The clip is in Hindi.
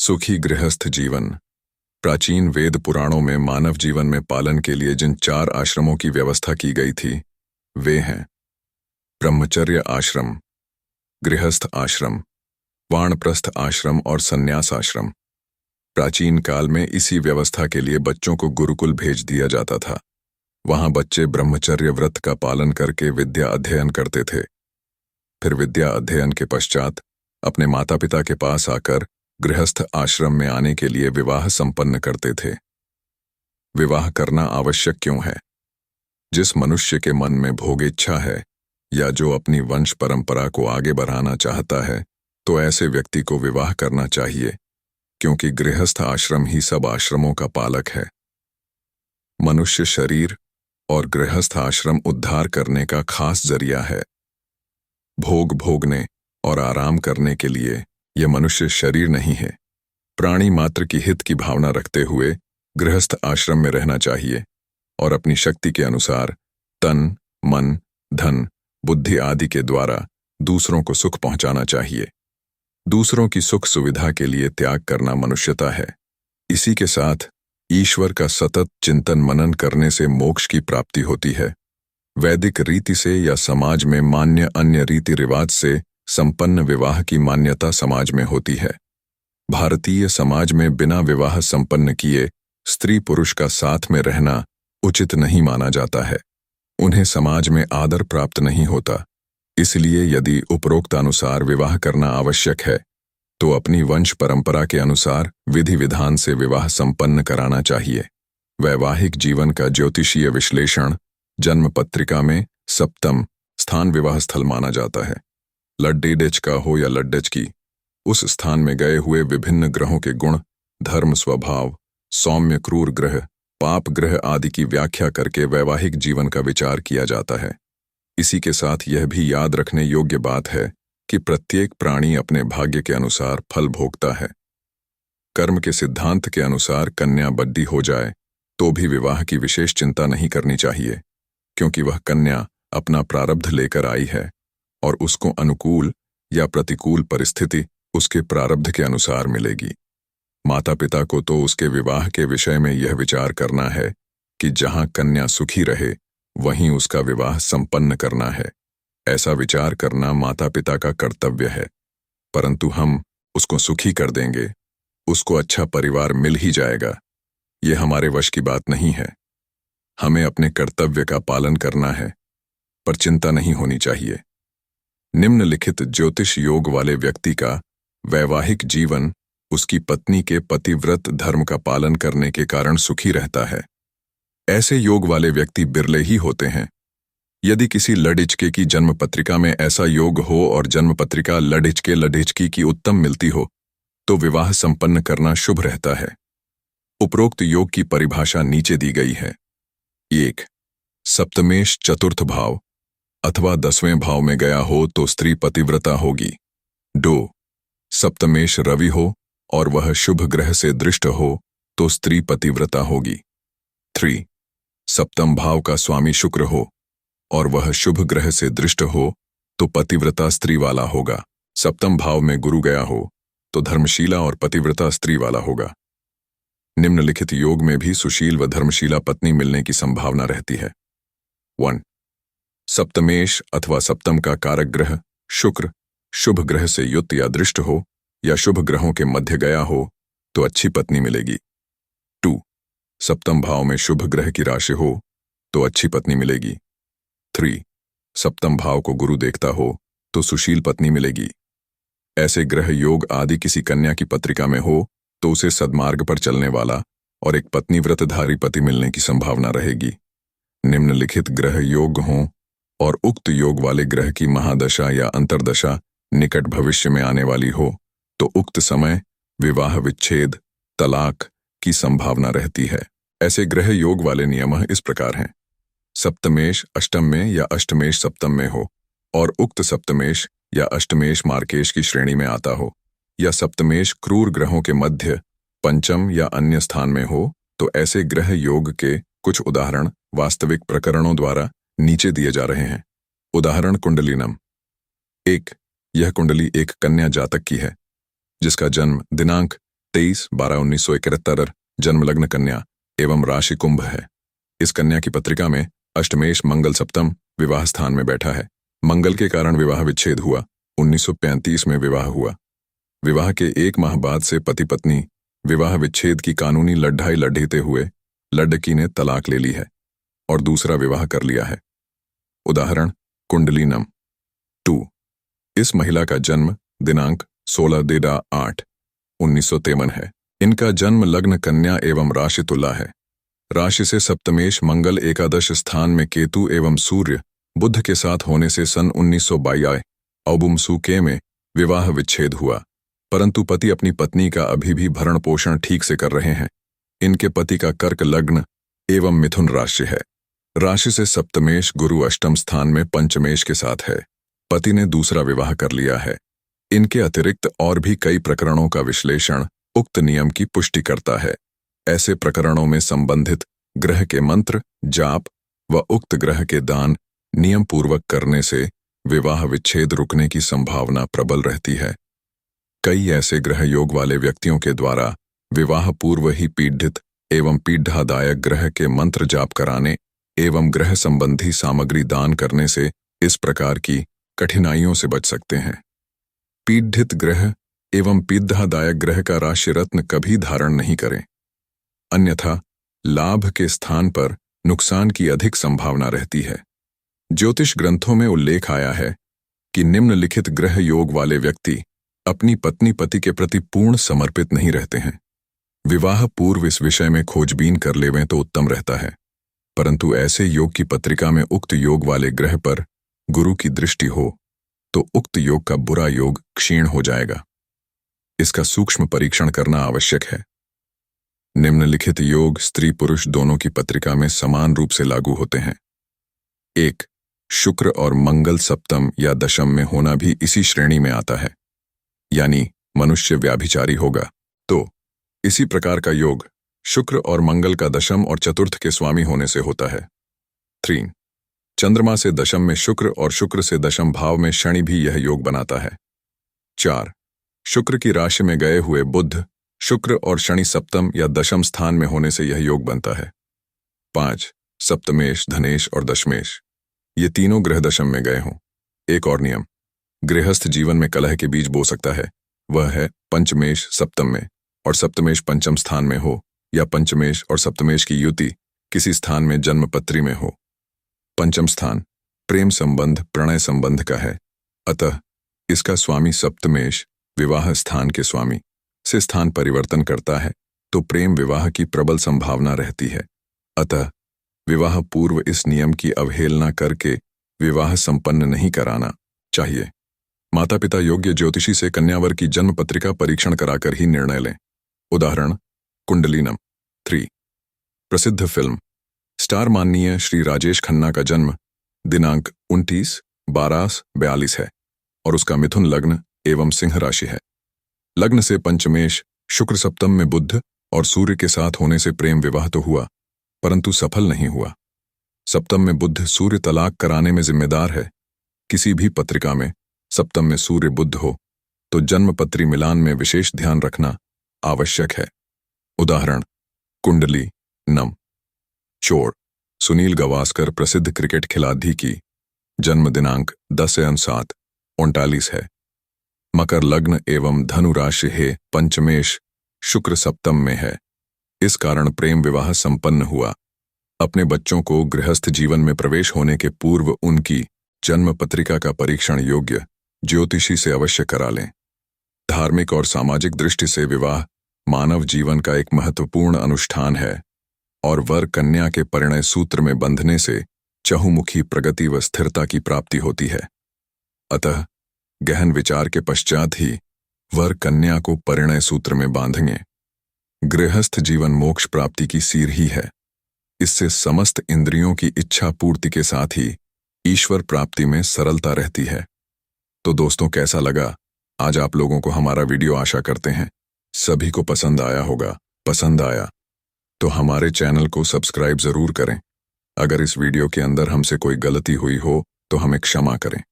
सुखी गृहस्थ जीवन। प्राचीन वेद पुराणों में मानव जीवन में पालन के लिए जिन 4 आश्रमों की व्यवस्था की गई थी वे हैं ब्रह्मचर्य आश्रम, गृहस्थ आश्रम, वानप्रस्थ आश्रम और संन्यास आश्रम। प्राचीन काल में इसी व्यवस्था के लिए बच्चों को गुरुकुल भेज दिया जाता था। वहां बच्चे ब्रह्मचर्य व्रत का पालन करके विद्या अध्ययन करते थे। फिर विद्या अध्ययन के पश्चात अपने माता पिता के पास आकर गृहस्थ आश्रम में आने के लिए विवाह संपन्न करते थे। विवाह करना आवश्यक क्यों है? जिस मनुष्य के मन में भोग इच्छा है या जो अपनी वंश परंपरा को आगे बढ़ाना चाहता है तो ऐसे व्यक्ति को विवाह करना चाहिए, क्योंकि गृहस्थ आश्रम ही सब आश्रमों का पालक है। मनुष्य शरीर और गृहस्थ आश्रम उद्धार करने का खास जरिया है। भोग भोगने और आराम करने के लिए यह मनुष्य शरीर नहीं है। प्राणी मात्र की हित की भावना रखते हुए गृहस्थ आश्रम में रहना चाहिए और अपनी शक्ति के अनुसार तन, मन, धन, बुद्धि आदि के द्वारा दूसरों को सुख पहुंचाना चाहिए। दूसरों की सुख सुविधा के लिए त्याग करना मनुष्यता है। इसी के साथ ईश्वर का सतत चिंतन मनन करने से मोक्ष की प्राप्ति होती है। वैदिक रीति से या समाज में मान्य अन्य रीति रिवाज से संपन्न विवाह की मान्यता समाज में होती है। भारतीय समाज में बिना विवाह संपन्न किए स्त्री पुरुष का साथ में रहना उचित नहीं माना जाता है। उन्हें समाज में आदर प्राप्त नहीं होता। इसलिए यदि उपरोक्त अनुसार विवाह करना आवश्यक है तो अपनी वंश परंपरा के अनुसार विधि विधान से विवाह संपन्न कराना चाहिए। वैवाहिक जीवन का ज्योतिषीय विश्लेषण जन्म पत्रिका में सप्तम स्थान विवाह स्थल माना जाता है। लड्डेज का हो या लड्डेज की, उस स्थान में गए हुए विभिन्न ग्रहों के गुण, धर्म, स्वभाव, सौम्य क्रूर ग्रह, पाप ग्रह आदि की व्याख्या करके वैवाहिक जीवन का विचार किया जाता है। इसी के साथ यह भी याद रखने योग्य बात है कि प्रत्येक प्राणी अपने भाग्य के अनुसार फल भोगता है। कर्म के सिद्धांत के अनुसार कन्या बड्डी हो जाए तो भी विवाह की विशेष चिंता नहीं करनी चाहिए, क्योंकि वह कन्या अपना प्रारब्ध लेकर आई है और उसको अनुकूल या प्रतिकूल परिस्थिति उसके प्रारब्ध के अनुसार मिलेगी। माता पिता को तो उसके विवाह के विषय में यह विचार करना है कि जहां कन्या सुखी रहे वहीं उसका विवाह संपन्न करना है। ऐसा विचार करना माता पिता का कर्तव्य है। परंतु हम उसको सुखी कर देंगे, उसको अच्छा परिवार मिल ही जाएगा, ये हमारे वश की बात नहीं है। हमें अपने कर्तव्य का पालन करना है, पर चिंता नहीं होनी चाहिए। निम्नलिखित ज्योतिष योग वाले व्यक्ति का वैवाहिक जीवन उसकी पत्नी के पतिव्रत धर्म का पालन करने के कारण सुखी रहता है। ऐसे योग वाले व्यक्ति बिरले ही होते हैं। यदि किसी लडिचके की जन्म पत्रिका में ऐसा योग हो और जन्म पत्रिका लडिचके की उत्तम मिलती हो तो विवाह संपन्न करना शुभ रहता है। उपरोक्त योग की परिभाषा नीचे दी गई है। 1. सप्तमेश चतुर्थ भाव अथवा 10वें भाव में गया हो तो स्त्री पतिव्रता होगी। 2. सप्तमेश रवि हो और वह शुभ ग्रह से दृष्ट हो तो स्त्री पतिव्रता होगी। 3. सप्तम भाव का स्वामी शुक्र हो और वह शुभ ग्रह से दृष्ट हो तो पतिव्रता स्त्री वाला होगा। सप्तम भाव में गुरु गया हो तो धर्मशीला और पतिव्रता स्त्री वाला होगा। निम्नलिखित योग में भी सुशील व धर्मशीला पत्नी मिलने की संभावना रहती है। 1. सप्तमेश अथवा सप्तम का कारक ग्रह शुक्र शुभ ग्रह से युक्त या दृष्ट हो या शुभ ग्रहों के मध्य गया हो तो अच्छी पत्नी मिलेगी। 2. सप्तम भाव में शुभ ग्रह की राशि हो तो अच्छी पत्नी मिलेगी। 3. सप्तम भाव को गुरु देखता हो तो सुशील पत्नी मिलेगी। ऐसे ग्रह योग आदि किसी कन्या की पत्रिका में हो तो उसे सद्मार्ग पर चलने वाला और एक पत्नी व्रतधारी पति मिलने की संभावना रहेगी। निम्नलिखित ग्रह योग हों और उक्त योग वाले ग्रह की महादशा या अंतर्दशा निकट भविष्य में आने वाली हो तो उक्त समय विवाह विच्छेद तलाक की संभावना रहती है। ऐसे ग्रह योग वाले नियम इस प्रकार हैं। सप्तमेश अष्टम में या अष्टमेश सप्तम में हो और उक्त सप्तमेश या अष्टमेश मार्केश की श्रेणी में आता हो या सप्तमेश क्रूर ग्रहों के मध्य पंचम या अन्य स्थान में हो तो ऐसे ग्रह योग के कुछ उदाहरण वास्तविक प्रकरणों द्वारा नीचे दिए जा रहे हैं। उदाहरण कुंडलीनम। 1. यह कुंडली एक कन्या जातक की है जिसका जन्म दिनांक 23/12/1971 जन्म लग्न कन्या एवं राशि कुंभ है। इस कन्या की पत्रिका में अष्टमेश मंगल सप्तम विवाह स्थान में बैठा है। मंगल के कारण विवाह विच्छेद हुआ। 1935 में विवाह हुआ। विवाह के 1 माह बाद से पति पत्नी विवाह विच्छेद की कानूनी लड़ाई लड़ते हुए लड़की ने तलाक ले ली है और दूसरा विवाह कर लिया है। उदाहरण कुंडली नम 2। इस महिला का जन्म दिनांक 16/8/1953 है। इनका जन्म लग्न कन्या एवं राशि तुला है। राशि से सप्तमेश मंगल एकादश स्थान में केतु एवं सूर्य बुध के साथ होने से सन 1922 औबुमसूके में विवाह विच्छेद हुआ, परंतु पति अपनी पत्नी का अभी भी भरण पोषण ठीक से कर रहे हैं। इनके पति का कर्क लग्न एवं मिथुन राशि है। राशि से सप्तमेश गुरु अष्टम स्थान में पंचमेश के साथ है। पति ने दूसरा विवाह कर लिया है। इनके अतिरिक्त और भी कई प्रकरणों का विश्लेषण उक्त नियम की पुष्टि करता है। ऐसे प्रकरणों में संबंधित ग्रह के मंत्र जाप व उक्त ग्रह के दान नियम पूर्वक करने से विवाह विच्छेद रुकने की संभावना प्रबल रहती है। कई ऐसे ग्रह योग वाले व्यक्तियों के द्वारा विवाह पूर्व ही पीडित एवं पीढ़ादायक ग्रह के मंत्र जाप कराने एवं ग्रह संबंधी सामग्री दान करने से इस प्रकार की कठिनाइयों से बच सकते हैं। पीडित ग्रह एवं पीढ़ादायक ग्रह का राशि रत्न कभी धारण नहीं करें, अन्यथा लाभ के स्थान पर नुकसान की अधिक संभावना रहती है। ज्योतिष ग्रंथों में उल्लेख आया है कि निम्नलिखित ग्रह योग वाले व्यक्ति अपनी पत्नी पति के प्रति पूर्ण समर्पित नहीं रहते हैं। विवाह पूर्व इस विषय में खोजबीन कर लेवें तो उत्तम रहता है, परंतु ऐसे योग की पत्रिका में उक्त योग वाले ग्रह पर गुरु की दृष्टि हो तो उक्त योग का बुरा योग क्षीण हो जाएगा। इसका सूक्ष्म परीक्षण करना आवश्यक है। निम्नलिखित योग स्त्री पुरुष दोनों की पत्रिका में समान रूप से लागू होते हैं। 1. शुक्र और मंगल सप्तम या दशम में होना भी इसी श्रेणी में आता है, यानी मनुष्य व्याभिचारी होगा। तो इसी प्रकार का योग शुक्र और मंगल का दशम और चतुर्थ के स्वामी होने से होता है। 3. चंद्रमा से दशम में शुक्र और शुक्र से दशम भाव में शनि भी यह योग बनाता है। 4. शुक्र की राशि में गए हुए बुध शुक्र और शनि सप्तम या दशम स्थान में होने से यह योग बनता है। 5. सप्तमेश धनेश और दशमेश ये तीनों ग्रह दशम में गए हों। एक और नियम गृहस्थ जीवन में कलह के बीज बो सकता है, वह है पंचमेश सप्तम में और सप्तमेश पंचम स्थान में हो या पंचमेश और सप्तमेश की युति किसी स्थान में जन्मपत्री में हो। पंचम स्थान प्रेम संबंध प्रणय संबंध का है, अतः इसका स्वामी सप्तमेश विवाह स्थान के स्वामी से स्थान परिवर्तन करता है तो प्रेम विवाह की प्रबल संभावना रहती है। अतः विवाह पूर्व इस नियम की अवहेलना करके विवाह संपन्न नहीं कराना चाहिए। माता पिता योग्य ज्योतिषी से कन्यावर की जन्म पत्रिका परीक्षण कराकर ही निर्णय लें। उदाहरण कुंडली नम 3। प्रसिद्ध फिल्म स्टार माननीय श्री राजेश खन्ना का जन्म दिनांक 29/12/42 है और उसका मिथुन लग्न एवं सिंह राशि है। लग्न से पंचमेश शुक्र सप्तम में बुध और सूर्य के साथ होने से प्रेम विवाह तो हुआ, परंतु सफल नहीं हुआ। सप्तम में बुध सूर्य तलाक कराने में जिम्मेदार है। किसी भी पत्रिका में सप्तम में सूर्य बुध हो तो जन्मपत्री मिलान में विशेष ध्यान रखना आवश्यक है। उदाहरण कुंडली नम चोर सुनील गावस्कर प्रसिद्ध क्रिकेट खिलाड़ी की जन्म दिनांक 10/7/39 है। मकर लग्न एवं धनु राशि है, पंचमेश शुक्र सप्तम में है। इस कारण प्रेम विवाह संपन्न हुआ। अपने बच्चों को गृहस्थ जीवन में प्रवेश होने के पूर्व उनकी जन्म पत्रिका का परीक्षण योग्य ज्योतिषी से अवश्य करा लें। धार्मिक और सामाजिक दृष्टि से विवाह मानव जीवन का एक महत्वपूर्ण अनुष्ठान है और वर कन्या के परिणय सूत्र में बंधने से चहुमुखी प्रगति व स्थिरता की प्राप्ति होती है। अतः गहन विचार के पश्चात ही वर कन्या को परिणय सूत्र में बांधेंगे। गृहस्थ जीवन मोक्ष प्राप्ति की सीर ही है। इससे समस्त इंद्रियों की इच्छा पूर्ति के साथ ही ईश्वर प्राप्ति में सरलता रहती है। तो दोस्तों, कैसा लगा आज आप लोगों को हमारा वीडियो? आशा करते हैं सभी को पसंद आया होगा। पसंद आया तो हमारे चैनल को सब्सक्राइब जरूर करें। अगर इस वीडियो के अंदर हमसे कोई गलती हुई हो तो हमें क्षमा करें।